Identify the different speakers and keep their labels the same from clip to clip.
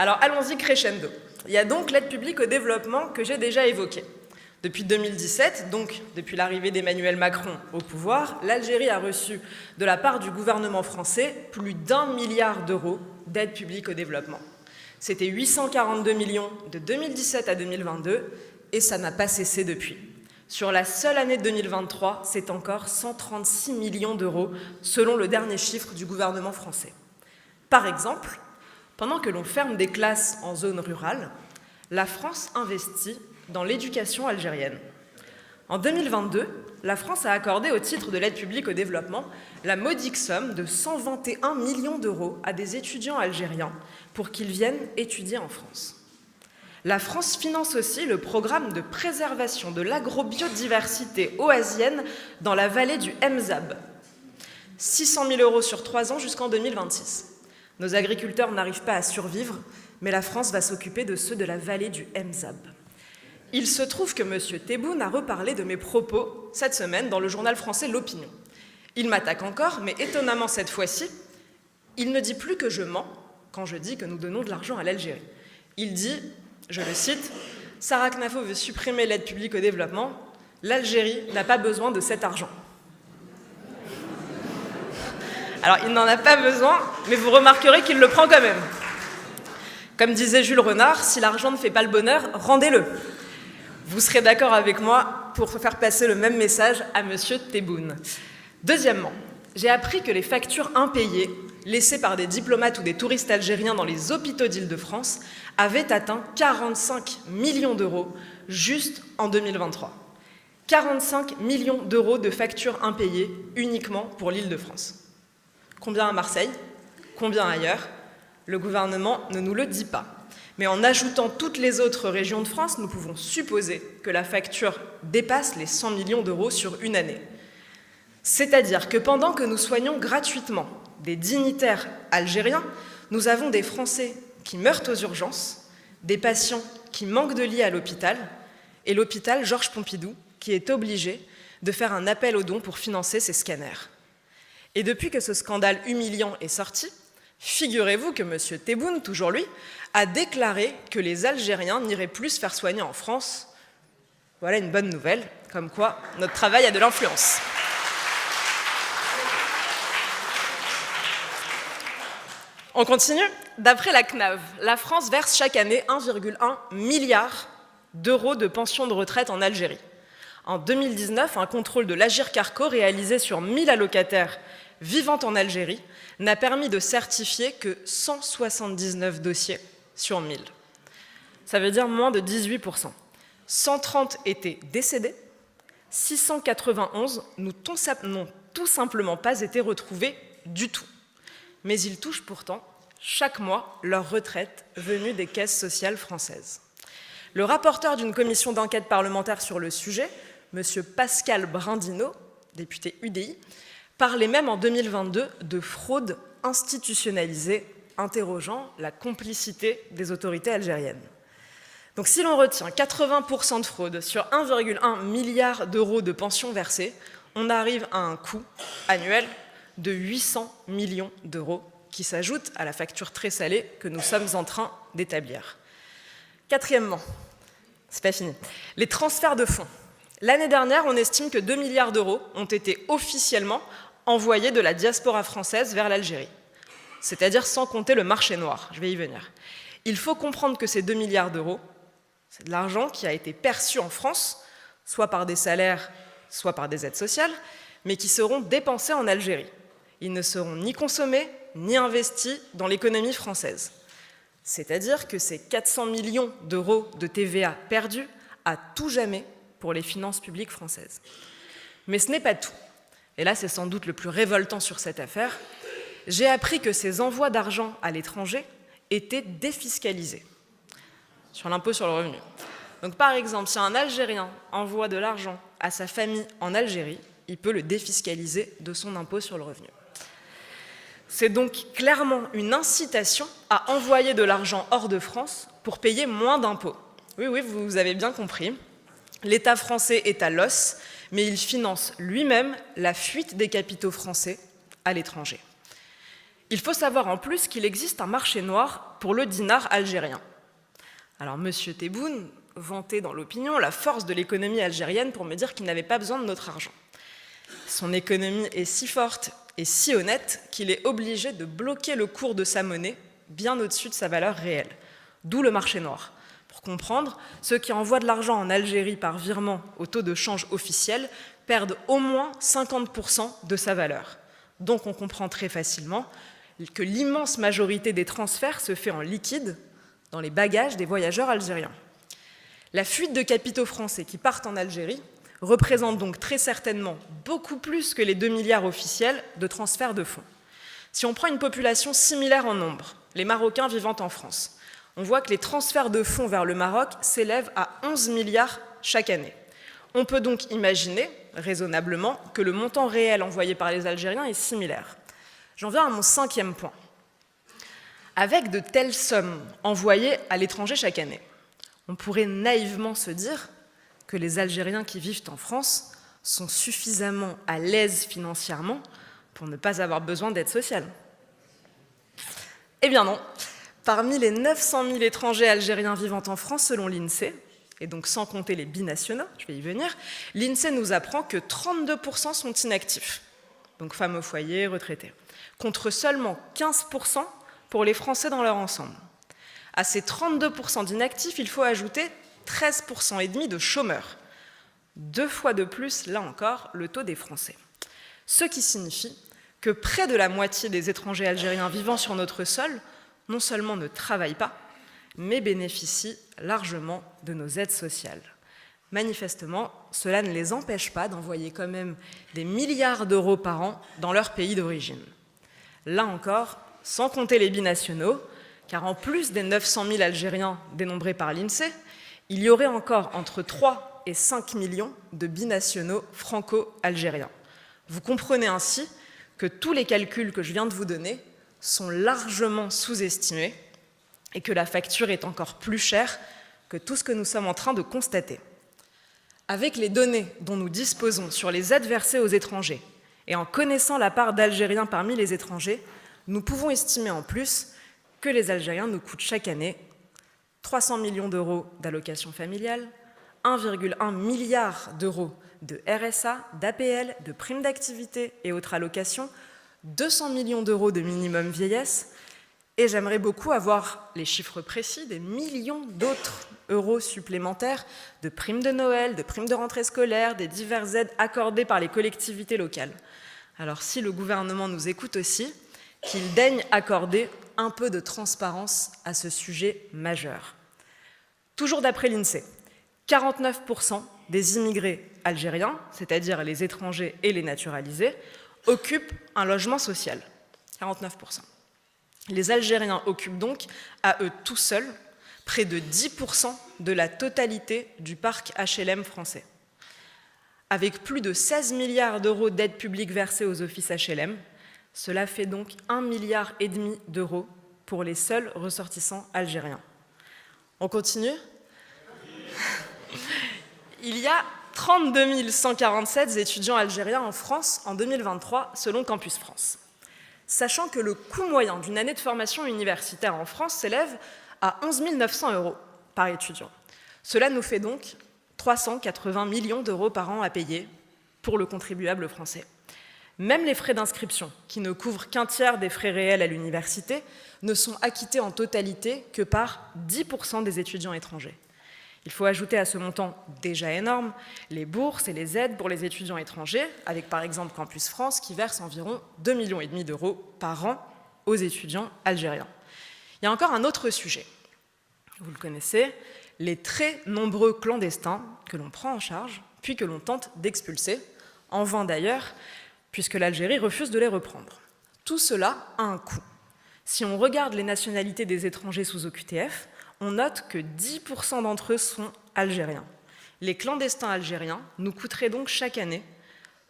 Speaker 1: Alors allons-y crescendo. Il y a donc l'aide publique au développement que j'ai déjà évoquée. Depuis 2017, donc depuis l'arrivée d'Emmanuel Macron au pouvoir, l'Algérie a reçu de la part du gouvernement français plus d'1 milliard d'euros d'aide publique au développement. C'était 842 millions de 2017 à 2022 et ça n'a pas cessé depuis. Sur la seule année de 2023, c'est encore 136 millions d'euros selon le dernier chiffre du gouvernement français. Par exemple, pendant que l'on ferme des classes en zone rurale, la France investit dans l'éducation algérienne. En 2022, la France a accordé au titre de l'aide publique au développement la modique somme de 121 millions d'euros à des étudiants algériens pour qu'ils viennent étudier en France. La France finance aussi le programme de préservation de l'agrobiodiversité oasienne dans la vallée du Mzab. 600 000 euros sur 3 ans jusqu'en 2026. Nos agriculteurs n'arrivent pas à survivre, mais la France va s'occuper de ceux de la vallée du Mzab. Il se trouve que M. Tebboune a reparlé de mes propos cette semaine dans le journal français L'Opinion. Il m'attaque encore, mais étonnamment cette fois-ci, il ne dit plus que je mens quand je dis que nous donnons de l'argent à l'Algérie. Il dit, je le cite, « Sarah Knafo veut supprimer l'aide publique au développement. L'Algérie n'a pas besoin de cet argent. » Alors, il n'en a pas besoin, mais vous remarquerez qu'il le prend quand même. Comme disait Jules Renard, si l'argent ne fait pas le bonheur, rendez-le. Vous serez d'accord avec moi pour faire passer le même message à M. Tebboune. Deuxièmement, j'ai appris que les factures impayées, laissées par des diplomates ou des touristes algériens dans les hôpitaux d'Île-de-France, avaient atteint 45 millions d'euros juste en 2023. 45 millions d'euros de factures impayées uniquement pour l'Île-de-France. Combien à Marseille? Combien ailleurs? Le gouvernement ne nous le dit pas. Mais en ajoutant toutes les autres régions de France, nous pouvons supposer que la facture dépasse les 100 millions d'euros sur une année. C'est-à-dire que pendant que nous soignons gratuitement des dignitaires algériens, nous avons des Français qui meurent aux urgences, des patients qui manquent de lits à l'hôpital, et l'hôpital Georges Pompidou qui est obligé de faire un appel aux dons pour financer ses scanners. Et depuis que ce scandale humiliant est sorti, figurez-vous que M. Tebboune, toujours lui, a déclaré que les Algériens n'iraient plus se faire soigner en France. Voilà une bonne nouvelle, comme quoi notre travail a de l'influence. On continue. D'après la CNAV, la France verse chaque année 1,1 milliard d'euros de pensions de retraite en Algérie. En 2019, un contrôle de l'Agirc-Arrco réalisé sur 1000 allocataires vivant en Algérie n'a permis de certifier que 179 dossiers sur 1000. Ça veut dire moins de 18%. 130 étaient décédés, 691 n'ont tout simplement pas été retrouvés du tout. Mais ils touchent pourtant chaque mois leur retraite venue des caisses sociales françaises. Le rapporteur d'une commission d'enquête parlementaire sur le sujet, M. Pascal Brindino, député UDI, parlait même en 2022 de fraude institutionnalisée, interrogeant la complicité des autorités algériennes. Donc si l'on retient 80% de fraude sur 1,1 milliard d'euros de pensions versées, on arrive à un coût annuel de 800 millions d'euros qui s'ajoute à la facture très salée que nous sommes en train d'établir. Quatrièmement, c'est pas fini, les transferts de fonds. L'année dernière, on estime que 2 milliards d'euros ont été officiellement envoyés de la diaspora française vers l'Algérie, c'est-à-dire sans compter le marché noir, je vais y venir. Il faut comprendre que ces 2 milliards d'euros, c'est de l'argent qui a été perçu en France, soit par des salaires, soit par des aides sociales, mais qui seront dépensés en Algérie. Ils ne seront ni consommés, ni investis dans l'économie française. C'est-à-dire que c'est 400 millions d'euros de TVA perdus à tout jamais pour les finances publiques françaises. Mais ce n'est pas tout. Et là, c'est sans doute le plus révoltant sur cette affaire. J'ai appris que ces envois d'argent à l'étranger étaient défiscalisés sur l'impôt sur le revenu. Donc par exemple, si un Algérien envoie de l'argent à sa famille en Algérie, il peut le défiscaliser de son impôt sur le revenu. C'est donc clairement une incitation à envoyer de l'argent hors de France pour payer moins d'impôts. Oui, vous avez bien compris. L'État français est à l'os, mais il finance lui-même la fuite des capitaux français à l'étranger. Il faut savoir en plus qu'il existe un marché noir pour le dinar algérien. Alors M. Tebboune vantait dans l'opinion la force de l'économie algérienne pour me dire qu'il n'avait pas besoin de notre argent. Son économie est si forte et si honnête qu'il est obligé de bloquer le cours de sa monnaie bien au-dessus de sa valeur réelle, d'où le marché noir. Pour comprendre, ceux qui envoient de l'argent en Algérie par virement au taux de change officiel perdent au moins 50% de sa valeur. Donc on comprend très facilement que l'immense majorité des transferts se fait en liquide dans les bagages des voyageurs algériens. La fuite de capitaux français qui partent en Algérie représente donc très certainement beaucoup plus que les 2 milliards officiels de transferts de fonds. Si on prend une population similaire en nombre, les Marocains vivant en France, on voit que les transferts de fonds vers le Maroc s'élèvent à 11 milliards chaque année. On peut donc imaginer, raisonnablement, que le montant réel envoyé par les Algériens est similaire. J'en viens à mon 5e point. Avec de telles sommes envoyées à l'étranger chaque année, on pourrait naïvement se dire que les Algériens qui vivent en France sont suffisamment à l'aise financièrement pour ne pas avoir besoin d'aide sociale. Eh bien non. Parmi les 900 000 étrangers algériens vivant en France selon l'INSEE, et donc sans compter les binationaux, je vais y venir, l'INSEE nous apprend que 32% sont inactifs, donc femmes au foyer, retraités, contre seulement 15% pour les Français dans leur ensemble. À ces 32% d'inactifs, il faut ajouter 13% et demi de chômeurs, 2 fois de plus, là encore, le taux des Français. Ce qui signifie que près de la moitié des étrangers algériens vivant sur notre sol non seulement ne travaillent pas, mais bénéficient largement de nos aides sociales. Manifestement, cela ne les empêche pas d'envoyer quand même des milliards d'euros par an dans leur pays d'origine. Là encore, sans compter les binationaux, car en plus des 900 000 Algériens dénombrés par l'INSEE, il y aurait encore entre 3 et 5 millions de binationaux franco-algériens. Vous comprenez ainsi que tous les calculs que je viens de vous donner sont largement sous-estimés et que la facture est encore plus chère que tout ce que nous sommes en train de constater. Avec les données dont nous disposons sur les aides versées aux étrangers et en connaissant la part d'Algériens parmi les étrangers, nous pouvons estimer en plus que les Algériens nous coûtent chaque année 300 millions d'euros d'allocations familiales, 1,1 milliard d'euros de RSA, d'APL, de primes d'activité et autres allocations, 200 millions d'euros de minimum vieillesse, et j'aimerais beaucoup avoir les chiffres précis des millions d'autres euros supplémentaires de primes de Noël, de primes de rentrée scolaire, des diverses aides accordées par les collectivités locales. Alors si le gouvernement nous écoute aussi, qu'il daigne accorder un peu de transparence à ce sujet majeur. Toujours d'après l'INSEE, 49% des immigrés algériens, c'est-à-dire les étrangers et les naturalisés, occupent un logement social. 49%. Les Algériens occupent donc, à eux tout seuls, près de 10% de la totalité du parc HLM français. Avec plus de 16 milliards d'euros d'aides publiques versées aux offices HLM, cela fait donc 1,5 milliard d'euros pour les seuls ressortissants algériens. On continue ? Il y a 32 147 étudiants algériens en France en 2023, selon Campus France. Sachant que le coût moyen d'une année de formation universitaire en France s'élève à 11 900 euros par étudiant. Cela nous fait donc 380 millions d'euros par an à payer pour le contribuable français. Même les frais d'inscription, qui ne couvrent qu'un tiers des frais réels à l'université, ne sont acquittés en totalité que par 10% des étudiants étrangers. Il faut ajouter à ce montant déjà énorme les bourses et les aides pour les étudiants étrangers, avec par exemple Campus France qui verse environ 2,5 millions d'euros par an aux étudiants algériens. Il y a encore un autre sujet. Vous le connaissez, les très nombreux clandestins que l'on prend en charge, puis que l'on tente d'expulser, en vain d'ailleurs, puisque l'Algérie refuse de les reprendre. Tout cela a un coût. Si on regarde les nationalités des étrangers sous OQTF, on note que 10% d'entre eux sont algériens. Les clandestins algériens nous coûteraient donc chaque année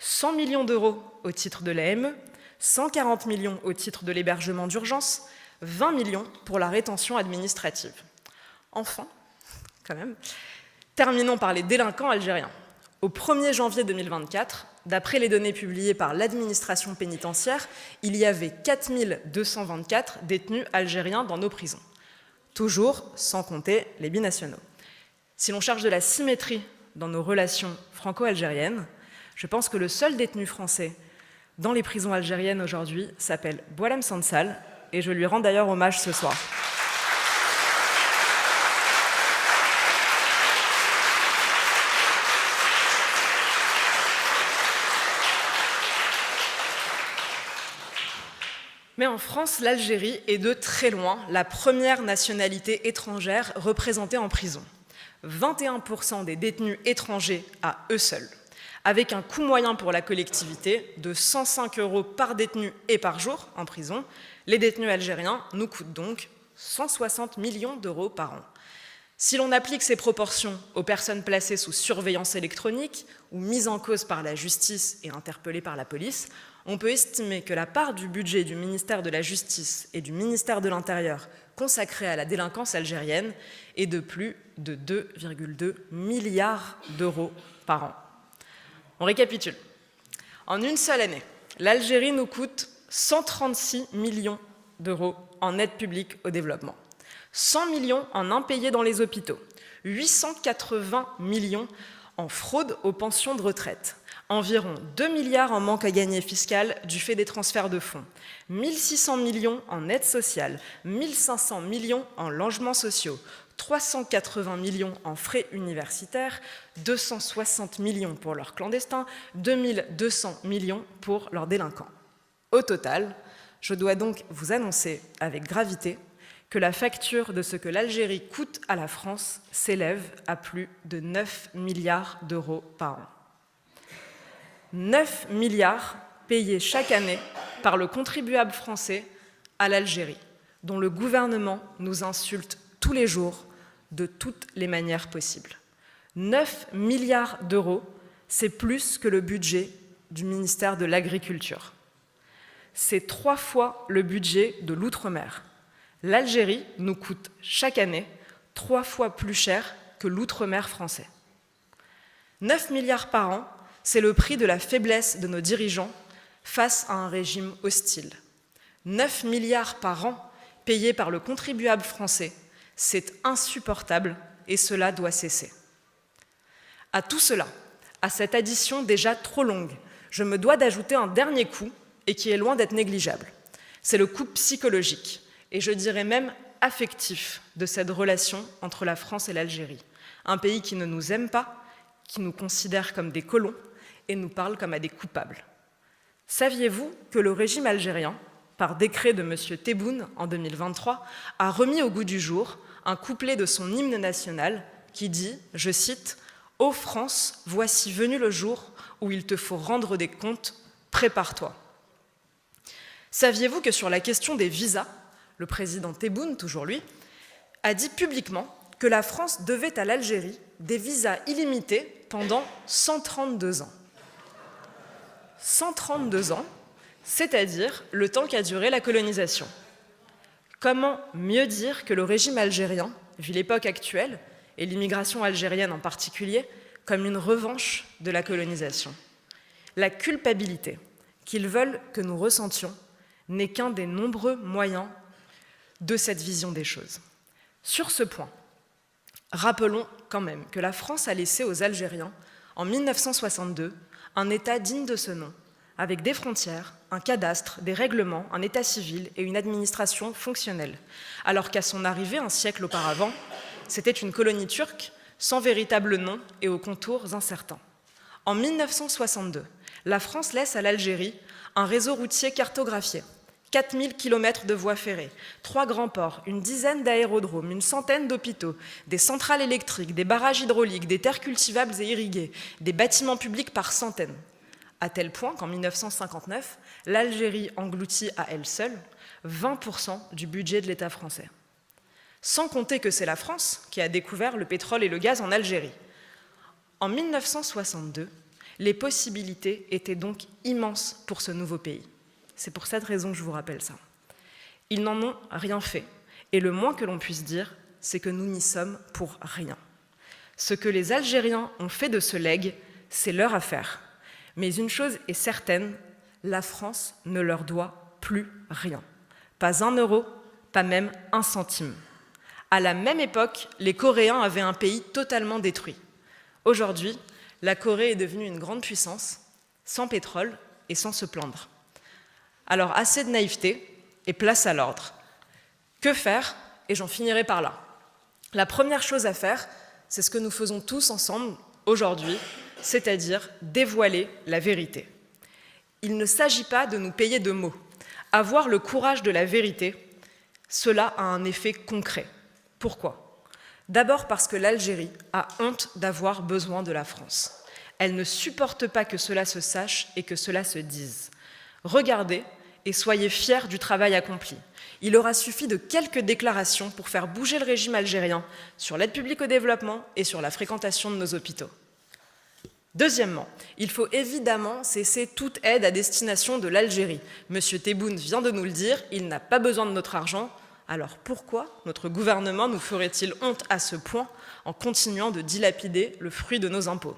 Speaker 1: 100 millions d'euros au titre de l'AME, 140 millions au titre de l'hébergement d'urgence, 20 millions pour la rétention administrative. Enfin, quand même, terminons par les délinquants algériens. Au 1er janvier 2024, D'après les données publiées par l'administration pénitentiaire, il y avait 4 224 détenus algériens dans nos prisons. Toujours sans compter les binationaux. Si l'on cherche de la symétrie dans nos relations franco-algériennes, je pense que le seul détenu français dans les prisons algériennes aujourd'hui s'appelle Boualem Sansal, et je lui rends d'ailleurs hommage ce soir. Mais en France, l'Algérie est de très loin la première nationalité étrangère représentée en prison. 21% des détenus étrangers à eux seuls, avec un coût moyen pour la collectivité de 105 € par détenu et par jour en prison. Les détenus algériens nous coûtent donc 160 millions d'euros par an. Si l'on applique ces proportions aux personnes placées sous surveillance électronique ou mises en cause par la justice et interpellées par la police, on peut estimer que la part du budget du ministère de la Justice et du ministère de l'Intérieur consacrée à la délinquance algérienne est de plus de 2,2 milliards d'euros par an. On récapitule. En une seule année, l'Algérie nous coûte 136 millions d'euros en aide publique au développement, 100 millions en impayés dans les hôpitaux, 880 millions en fraude aux pensions de retraite, environ 2 milliards en manque à gagner fiscal du fait des transferts de fonds, 1600 millions en aide sociale, 1500 millions en logements sociaux, 380 millions en frais universitaires, 260 millions pour leurs clandestins, 2200 millions pour leurs délinquants. Au total, je dois donc vous annoncer avec gravité que la facture de ce que l'Algérie coûte à la France s'élève à plus de 9 milliards d'euros par an. 9 milliards payés chaque année par le contribuable français à l'Algérie, dont le gouvernement nous insulte tous les jours de toutes les manières possibles. 9 milliards d'euros, c'est plus que le budget du ministère de l'Agriculture. C'est 3 fois le budget de l'outre-mer. L'Algérie nous coûte chaque année 3 fois plus cher que l'outre-mer français. 9 milliards par an, c'est le prix de la faiblesse de nos dirigeants face à un régime hostile. 9 milliards par an payés par le contribuable français, c'est insupportable et cela doit cesser. À tout cela, à cette addition déjà trop longue, je me dois d'ajouter un dernier coût et qui est loin d'être négligeable. C'est le coût psychologique et je dirais même affectif de cette relation entre la France et l'Algérie. Un pays qui ne nous aime pas, qui nous considère comme des colons et nous parle comme à des coupables. Saviez-vous que le régime algérien, par décret de M. Tebboune en 2023, a remis au goût du jour un couplet de son hymne national qui dit, je cite, « Ô France, voici venu le jour où il te faut rendre des comptes, prépare-toi ». Saviez-vous que sur la question des visas, le président Tebboune, toujours lui, a dit publiquement que la France devait à l'Algérie des visas illimités pendant 132 ans. 132 ans, c'est-à-dire le temps qu'a duré la colonisation. Comment mieux dire que le régime algérien vit l'époque actuelle, et l'immigration algérienne en particulier, comme une revanche de la colonisation. La culpabilité qu'ils veulent que nous ressentions n'est qu'un des nombreux moyens de cette vision des choses. Sur ce point, rappelons quand même que la France a laissé aux Algériens, en 1962, un État digne de ce nom, avec des frontières, un cadastre, des règlements, un état civil et une administration fonctionnelle, alors qu'à son arrivée un siècle auparavant, c'était une colonie turque sans véritable nom et aux contours incertains. En 1962, la France laisse à l'Algérie un réseau routier cartographié, 4000 km de voies ferrées, 3 grands ports, une dizaine d'aérodromes, une centaine d'hôpitaux, des centrales électriques, des barrages hydrauliques, des terres cultivables et irriguées, des bâtiments publics par centaines. À tel point qu'en 1959, l'Algérie engloutit à elle seule 20% du budget de l'État français. Sans compter que c'est la France qui a découvert le pétrole et le gaz en Algérie. En 1962, les possibilités étaient donc immenses pour ce nouveau pays. C'est pour cette raison que je vous rappelle ça. Ils n'en ont rien fait. Et le moins que l'on puisse dire, c'est que nous n'y sommes pour rien. Ce que les Algériens ont fait de ce legs, c'est leur affaire. Mais une chose est certaine, la France ne leur doit plus rien. Pas 1 euro, pas même 1 centime. À la même époque, les Coréens avaient un pays totalement détruit. Aujourd'hui, la Corée est devenue une grande puissance, sans pétrole et sans se plaindre. Alors assez de naïveté et place à l'ordre. Que faire? Et j'en finirai par là. La première chose à faire, c'est ce que nous faisons tous ensemble aujourd'hui, c'est-à-dire dévoiler la vérité. Il ne s'agit pas de nous payer de mots. Avoir le courage de la vérité, cela a un effet concret. Pourquoi? D'abord parce que l'Algérie a honte d'avoir besoin de la France. Elle ne supporte pas que cela se sache et que cela se dise. Regardez et soyez fiers du travail accompli. Il aura suffi de quelques déclarations pour faire bouger le régime algérien sur l'aide publique au développement et sur la fréquentation de nos hôpitaux. Deuxièmement, il faut évidemment cesser toute aide à destination de l'Algérie. Monsieur Tebboune vient de nous le dire, il n'a pas besoin de notre argent. Alors pourquoi notre gouvernement nous ferait-il honte à ce point en continuant de dilapider le fruit de nos impôts?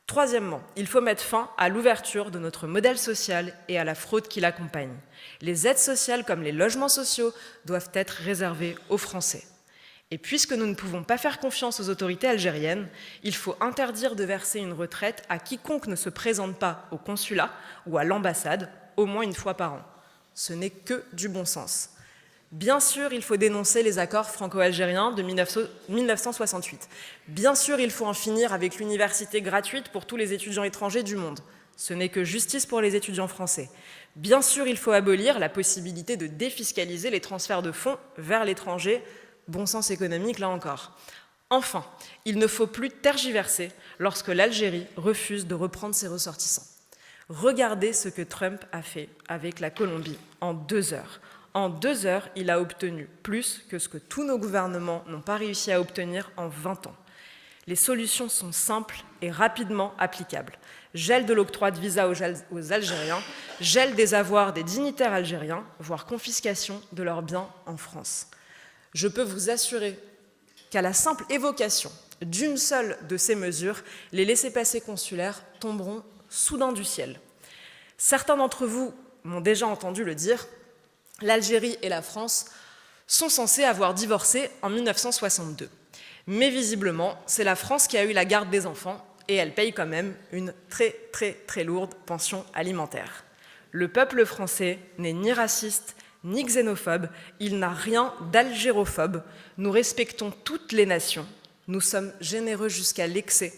Speaker 1: Troisièmement, il faut mettre fin à l'ouverture de notre modèle social et à la fraude qui l'accompagne. Les aides sociales comme les logements sociaux doivent être réservées aux Français. Et puisque nous ne pouvons pas faire confiance aux autorités algériennes, il faut interdire de verser une retraite à quiconque ne se présente pas au consulat ou à l'ambassade au moins 1 fois par an. Ce n'est que du bon sens. Bien sûr, il faut dénoncer les accords franco-algériens de 1968. Bien sûr, il faut en finir avec l'université gratuite pour tous les étudiants étrangers du monde. Ce n'est que justice pour les étudiants français. Bien sûr, il faut abolir la possibilité de défiscaliser les transferts de fonds vers l'étranger. Bon sens économique, là encore. Enfin, il ne faut plus tergiverser lorsque l'Algérie refuse de reprendre ses ressortissants. Regardez ce que Trump a fait avec la Colombie en 2 heures. En 2 heures, il a obtenu plus que ce que tous nos gouvernements n'ont pas réussi à obtenir en 20 ans. Les solutions sont simples et rapidement applicables. Gel de l'octroi de visa aux Algériens, gel des avoirs des dignitaires algériens, voire confiscation de leurs biens en France. Je peux vous assurer qu'à la simple évocation d'une seule de ces mesures, les laissez-passer consulaires tomberont soudain du ciel. Certains d'entre vous m'ont déjà entendu le dire, l'Algérie et la France sont censés avoir divorcé en 1962. Mais visiblement, c'est la France qui a eu la garde des enfants et elle paye quand même une très lourde pension alimentaire. Le peuple français n'est ni raciste, ni xénophobe, il n'a rien d'algérophobe. Nous respectons toutes les nations, nous sommes généreux jusqu'à l'excès,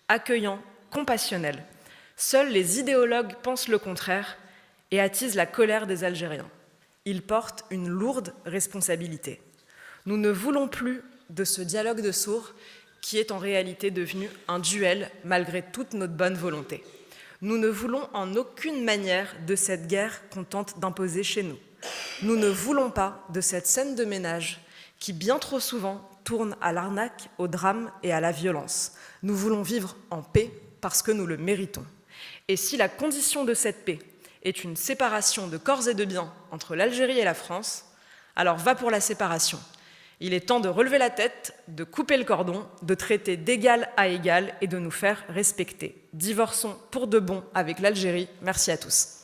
Speaker 1: accueillants, compassionnels. Seuls les idéologues pensent le contraire et attisent la colère des Algériens. Ils portent une lourde responsabilité. Nous ne voulons plus de ce dialogue de sourds qui est en réalité devenu un duel malgré toute notre bonne volonté. Nous ne voulons en aucune manière de cette guerre qu'on tente d'imposer chez nous. Nous ne voulons pas de cette scène de ménage qui bien trop souvent tourne à l'arnaque, au drame et à la violence. Nous voulons vivre en paix parce que nous le méritons. Et si la condition de cette paix est une séparation de corps et de biens entre l'Algérie et la France, alors va pour la séparation. Il est temps de relever la tête, de couper le cordon, de traiter d'égal à égal et de nous faire respecter. Divorçons pour de bon avec l'Algérie. Merci à tous.